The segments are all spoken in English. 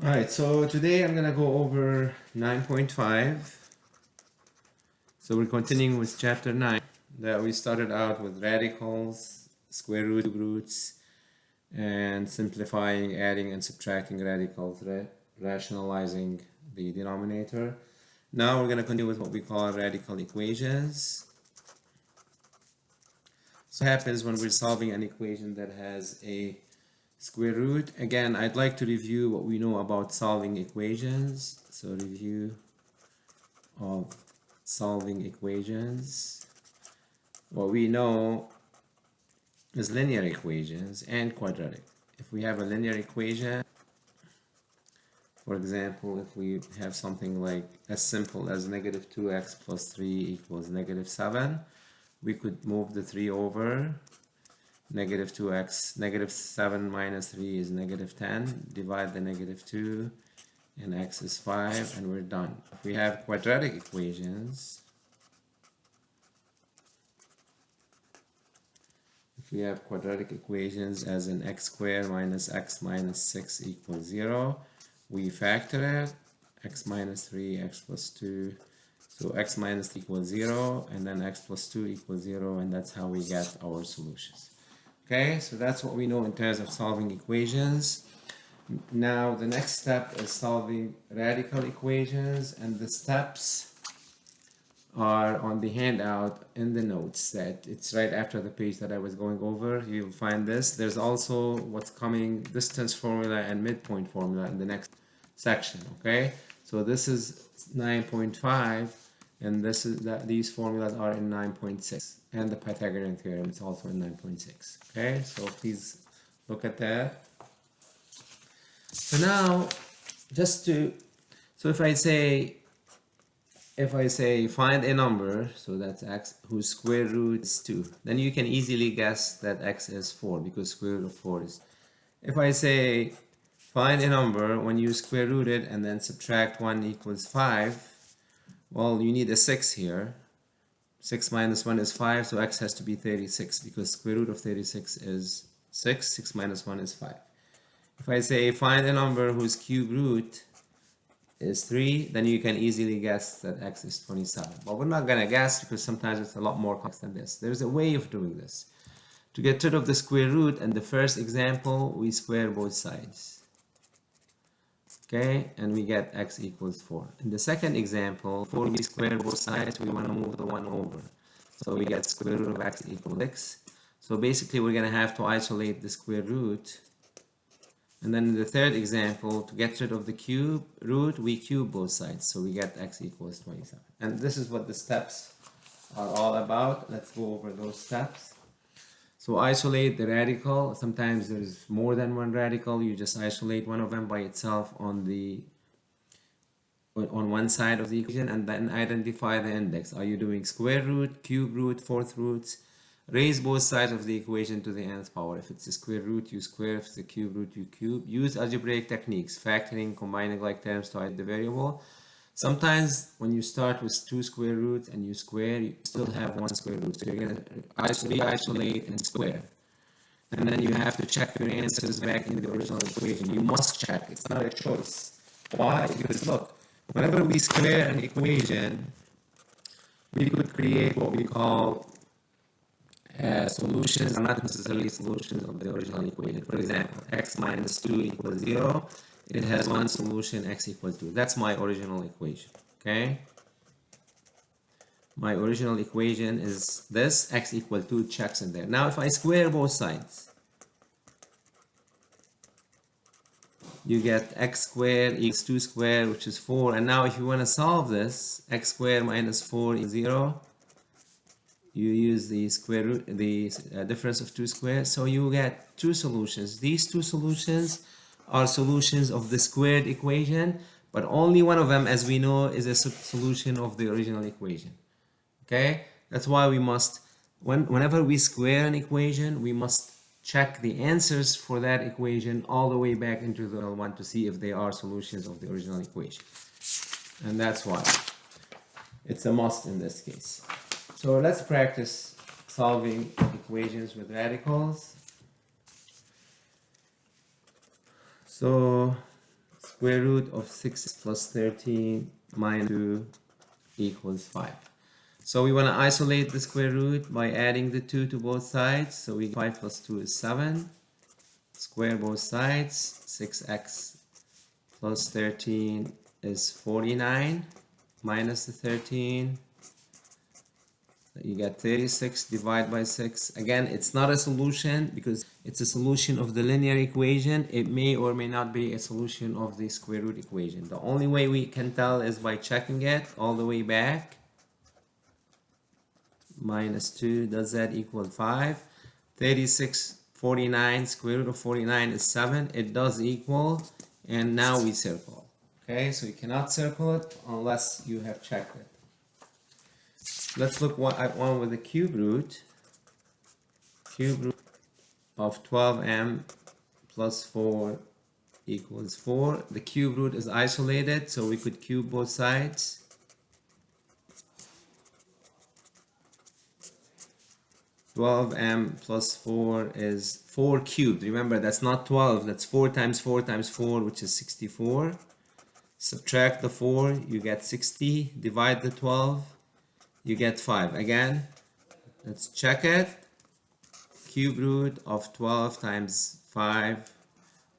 Alright, so today I'm gonna go over 9.5. So we're continuing with chapter 9 that we started out with radicals, square root, cube roots, and simplifying, adding and subtracting radicals, rationalizing the denominator. Now we're gonna continue with what we call radical equations. So what happens when we're solving an equation that has a square root? Again, I'd like to review what we know about solving equations. So review of solving equations. What we know is linear equations and quadratic. If we have a linear equation, for example, if we have something like as simple as negative 2x plus 3 equals negative 7, we could move the 3 over. Negative 2x, negative 7 minus 3 is negative 10. Divide the negative 2, and x is 5, and we're done. If we have quadratic equations, as in x squared minus x minus 6 equals 0, we factor it, x minus 3, x plus 2, so x minus equals 0, and then x plus 2 equals 0, and that's how we get our solutions. Okay, so that's what we know in terms of solving equations. Now the next step is solving radical equations, and the steps are on the handout in the notes. That it's right after the page that I was going over. You'll find this. There's also what's coming, distance formula and midpoint formula in the next section. Okay, so this is 9.5, and this is these formulas are in 9.6, and the Pythagorean theorem is also in 9.6. Okay, so please look at that. So now, if I say find a number, so that's x, whose square root is 2, then you can easily guess that x is 4 because square root of 4 is. If I say find a number when you square root it and then subtract 1 equals 5, well, you need a 6 here. 6 minus 1 is 5, so x has to be 36 because square root of 36 is 6. 6 minus 1 is 5. If I say find a number whose cube root is 3, then you can easily guess that x is 27. But we're not going to guess because sometimes it's a lot more complex than this. There's a way of doing this. To get rid of the square root, in the first example, we square both sides. Okay, and we get x equals 4. In the second example, before we square both sides, we want to move the 1 over. So we get square root of x equals 6. So basically, we're going to have to isolate the square root. And then in the third example, to get rid of the cube root, we cube both sides. So we get x equals 27. And this is what the steps are all about. Let's go over those steps. So isolate the radical. Sometimes there's more than one radical. You just isolate one of them by itself on one side of the equation, and then identify the index. Are you doing square root, cube root, fourth roots? Raise both sides of the equation to the nth power. If it's a square root, you square. If it's a cube root, you cube. Use algebraic techniques, factoring, combining like terms to hide the variable. Sometimes when you start with 2 square roots and you square, you still have 1 square root. So you're going to re-isolate and square. And then you have to check your answers back in the original equation. You must check. It's not a choice. Why? Because look, whenever we square an equation, we could create what we call solutions are not necessarily solutions of the original equation. For example, x minus 2 equals 0. It has one solution, x equals 2. That's my original equation. Okay? My original equation is this, x equals 2, checks in there. Now if I square both sides, you get x squared equals 2 squared, which is 4. And now if you want to solve this, x squared minus 4 is 0. You use the square root, the difference of 2 squares, so you get 2 solutions. These 2 solutions are solutions of the squared equation, but only one of them, as we know, is a solution of the original equation. Okay, that's why we must, whenever we square an equation, we must check the answers for that equation all the way back into the original one to see if they are solutions of the original equation. And that's why it's a must in this case. So let's practice solving equations with radicals. So Square root of 6 plus 13 minus 2 equals 5. So we want to isolate the square root by adding the 2 to both sides. So we 5 plus 2 is 7. Square both sides. 6x plus 13 is 49 minus the 13. You get 36 divided by 6. Again, it's not a solution because it's a solution of the linear equation. It may or may not be a solution of the square root equation. The only way we can tell is by checking it all the way back. Minus 2, does that equal 5? 36, 49, square root of 49 is 7. It does equal, and now we circle. Okay, so you cannot circle it unless you have checked it. Let's look at one with the cube root. Cube root of 12m plus 4 equals 4. The cube root is isolated, so we could cube both sides. M plus 4 is 4 cubed. Remember, that's not 12, that's 4 times 4 times 4, which is 64. Subtract the 4, you get 60. Divide the 12, you get 5. Again, let's check it. Cube root of 12 times 5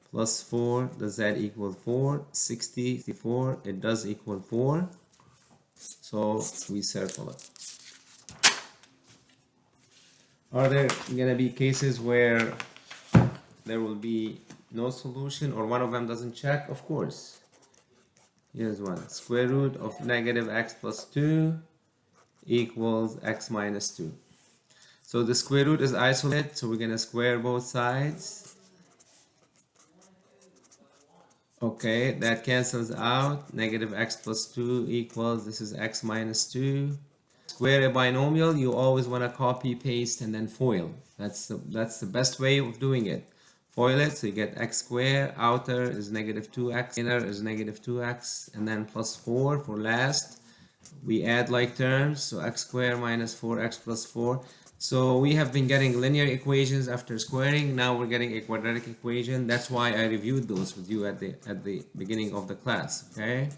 plus 4, does that equal 4? 64, it does equal 4. So we circle it. Are there going to be cases where there will be no solution or one of them doesn't check? Of course. Here's one. Square root of negative x plus 2 equals x minus 2. So the square root is isolated, so we're going to square both sides. Okay, that cancels out. Negative x plus 2 equals, this is x minus 2. Square a binomial, you always want to copy, paste, and then FOIL. That's the best way of doing it. FOIL it, so you get x squared, outer is negative 2x, inner is negative 2x, and then plus 4 for last. We add like terms, so x squared minus 4x plus 4. So we have been getting linear equations after squaring. Now we're getting a quadratic equation. That's why I reviewed those with you at the beginning of the class. Okay.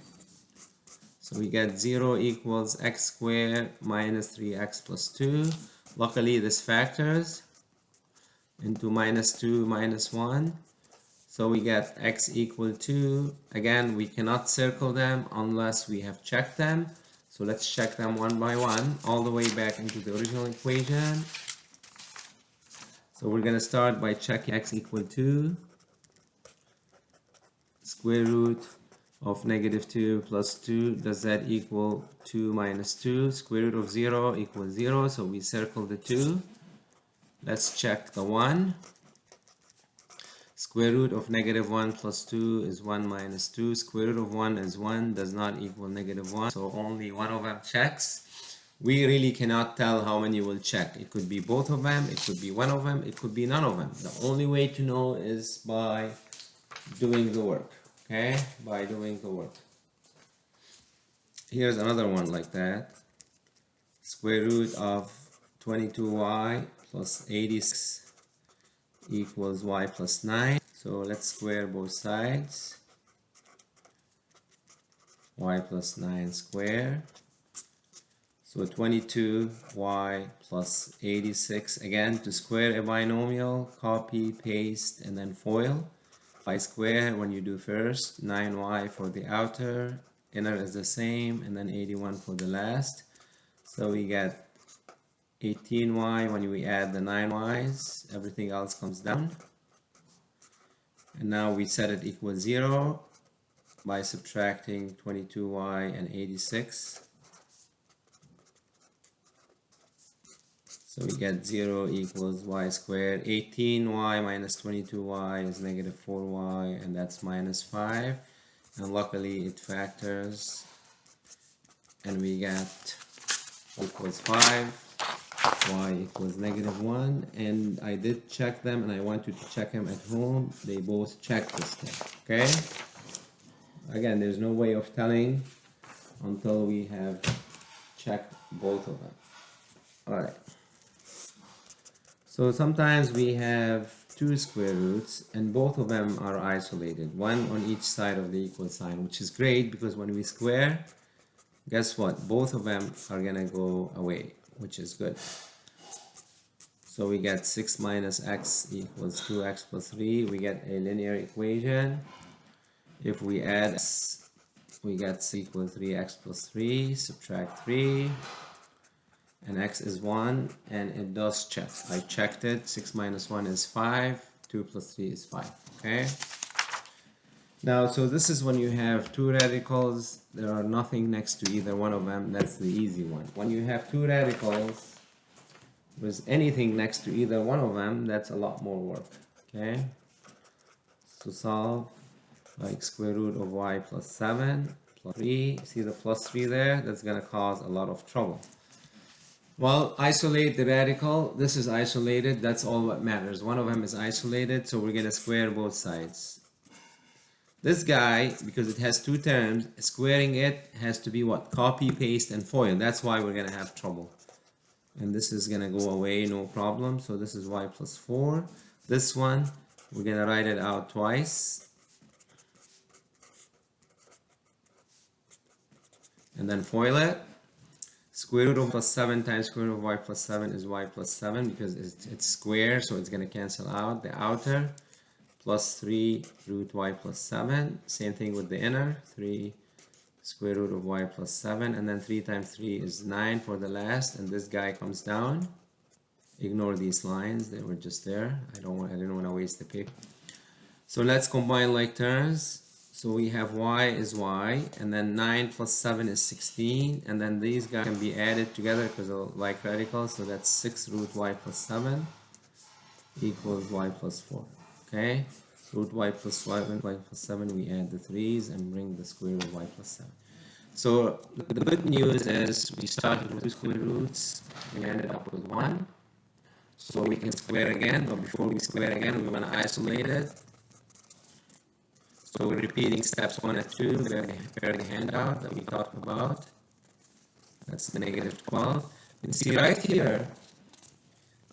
So we get 0 equals x squared minus 3x plus 2. Luckily this factors into minus 2 minus 1. So we get x equal 2. Again, we cannot circle them unless we have checked them. So let's check them one by one, all the way back into the original equation. So we're going to start by checking x equal 2. Square root of negative 2 plus 2, does that equal 2 minus 2? Square root of 0 equals 0, so we circle the 2. Let's check the 1. Square root of negative 1 plus 2 is 1 minus 2. Square root of 1 is 1, does not equal negative 1. So only one of them checks. We really cannot tell how many will check. It could be both of them, it could be one of them, it could be none of them. The only way to know is by doing the work. Okay, by doing the work. Here's another one like that. Square root of 22y plus 86 equals y plus 9. So let's square both sides. Y plus 9 square. So 22y plus 86. Again, to square a binomial, copy, paste, and then FOIL. Y square when you do first, 9y for the outer, inner is the same, and then 81 for the last. So we get 18y when we add the 9y's, everything else comes down. And now we set it equals 0 by subtracting 22y and 86. So we get 0 equals y squared. 18y minus 22y is negative 4y, and that's minus 5. And luckily it factors, and we get equals 5. Y equals negative 1, and I did check them, and I want you to check them at home. They both check this thing. Okay, again, there's no way of telling until we have checked both of them. All right, so sometimes we have two square roots, and both of them are isolated, one on each side of the equal sign, which is great because when we square, guess what? Both of them are gonna go away, which is good. So we get 6 minus x equals 2x plus 3. We get a linear equation. If we add x, we get c equals 3x plus 3, subtract 3, and x is 1, and it does check. I checked it. 6 minus 1 is 5, 2 plus 3 is 5. Okay? Now, so this is when you have two radicals, there are nothing next to either one of them. That's the easy one. When you have two radicals with anything next to either one of them, that's a lot more work. Okay? To solve, like square root of y plus 7 plus 3. See the plus 3 there? That's going to cause a lot of trouble. Well, isolate the radical. This is isolated. That's all that matters. One of them is isolated, so we're going to square both sides. This guy, because it has two terms, squaring it has to be what? Copy, paste, and FOIL. That's why we're going to have trouble. And this is going to go away, no problem. So this is y plus 4. This one, we're going to write it out twice. And then FOIL it. Square root of plus 7 times square root of y plus 7 is y plus 7 because it's square, so it's going to cancel out the outer. Plus 3 root y plus 7. Same thing with the inner. 3 square root of y plus 7. And then 3 times 3 is 9 for the last. And this guy comes down. Ignore these lines. They were just there. I didn't want to waste the paper. So let's combine like terms. So we have y is y, and then 9 plus 7 is 16, and then these guys can be added together because of like radicals, so that's 6 root y plus 7 equals y plus 4. Okay, root y plus y plus 7, we add the 3's and bring the square root of y plus 7. So the good news is we started with two square roots, we ended up with 1. So we can square again, but before we square again, we want to isolate it. So we're repeating steps 1 and 2, prepare the handout that we talked about. That's the negative 12. And see right here,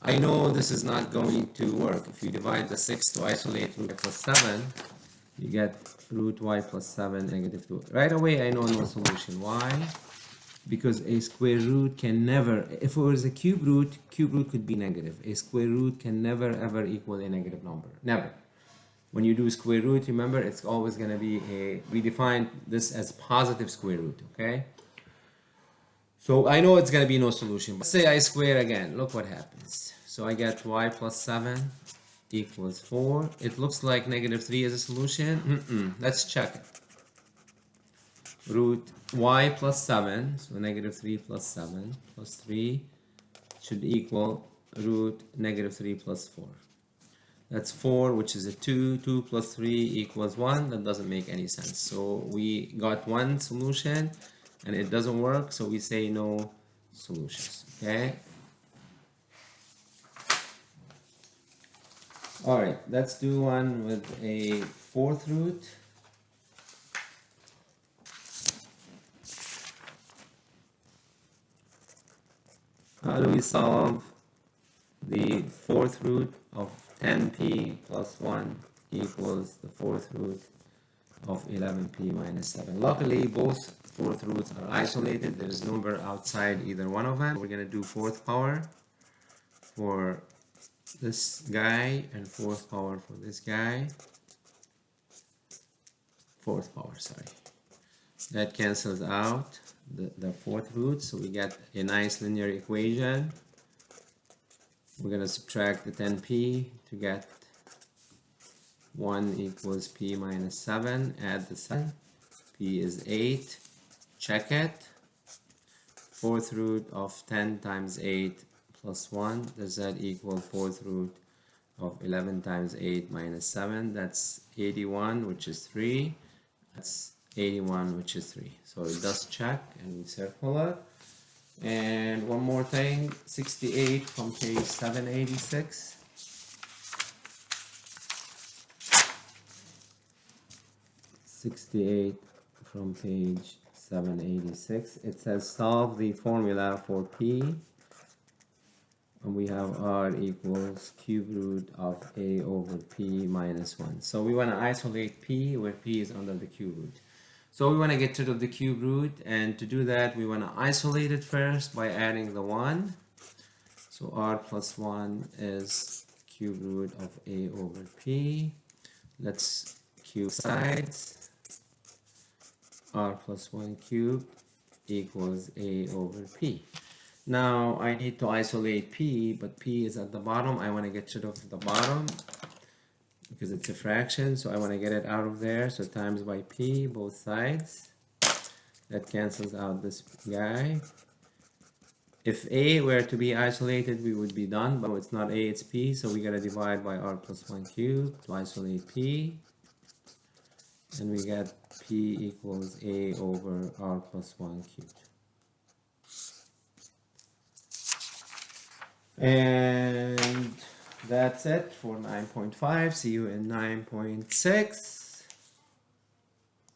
I know this is not going to work. If you divide the 6 to isolate root y plus 7, you get root y plus 7 negative 2. Right away, I know no solution. Why? Because a square root can never, if it was a cube root could be negative. A square root can never ever equal a negative number. Never. When you do square root, remember, it's always going to be we define this as positive square root, okay? So I know it's going to be no solution, but say I square again, look what happens. So I get y plus 7 equals 4. It looks like negative 3 is a solution. Let's check it. Root y plus 7, so negative 3 plus 7 plus 3 should equal root negative 3 plus 4. That's 4, which is a 2. 2 plus 3 equals 1. That doesn't make any sense. So we got one solution, and it doesn't work, so we say no solutions. Okay? Alright, let's do one with a fourth root. How do we solve the fourth root of 10p plus 1 equals the fourth root of 11p minus 7. Luckily, both fourth roots are isolated. There is no number outside either one of them. We're going to do fourth power for this guy and fourth power for this guy. Fourth power, sorry. That cancels out the fourth root, so we get a nice linear equation. We're going to subtract the 10p to get 1 equals p minus 7. Add the 7. P is 8. Check it. Fourth root of 10 times 8 plus 1. Does that equal fourth root of 11 times 8 minus 7? That's 81, which is 3. That's 81, which is 3. So it does check, and we circle it. And one more thing, 68 from page 786. From page 786. It says solve the formula for p and we have r equals cube root of a over p minus 1. So we want to isolate p where p is under the cube root. So we want to get rid of the cube root, and to do that we want to isolate it first by adding the 1. So r plus 1 is cube root of a over p. Let's cube sides. R plus 1 cubed equals a over p. Now I need to isolate p, but p is at the bottom. I want to get rid of the bottom because it's a fraction, so I want to get it out of there. So times by p, both sides. That cancels out this guy. If a were to be isolated, we would be done, but it's not a, it's p, so we gotta divide by r plus 1 cubed to isolate p. And we get p equals a over r plus 1 cubed. And that's it for 9.5. See you in 9.6.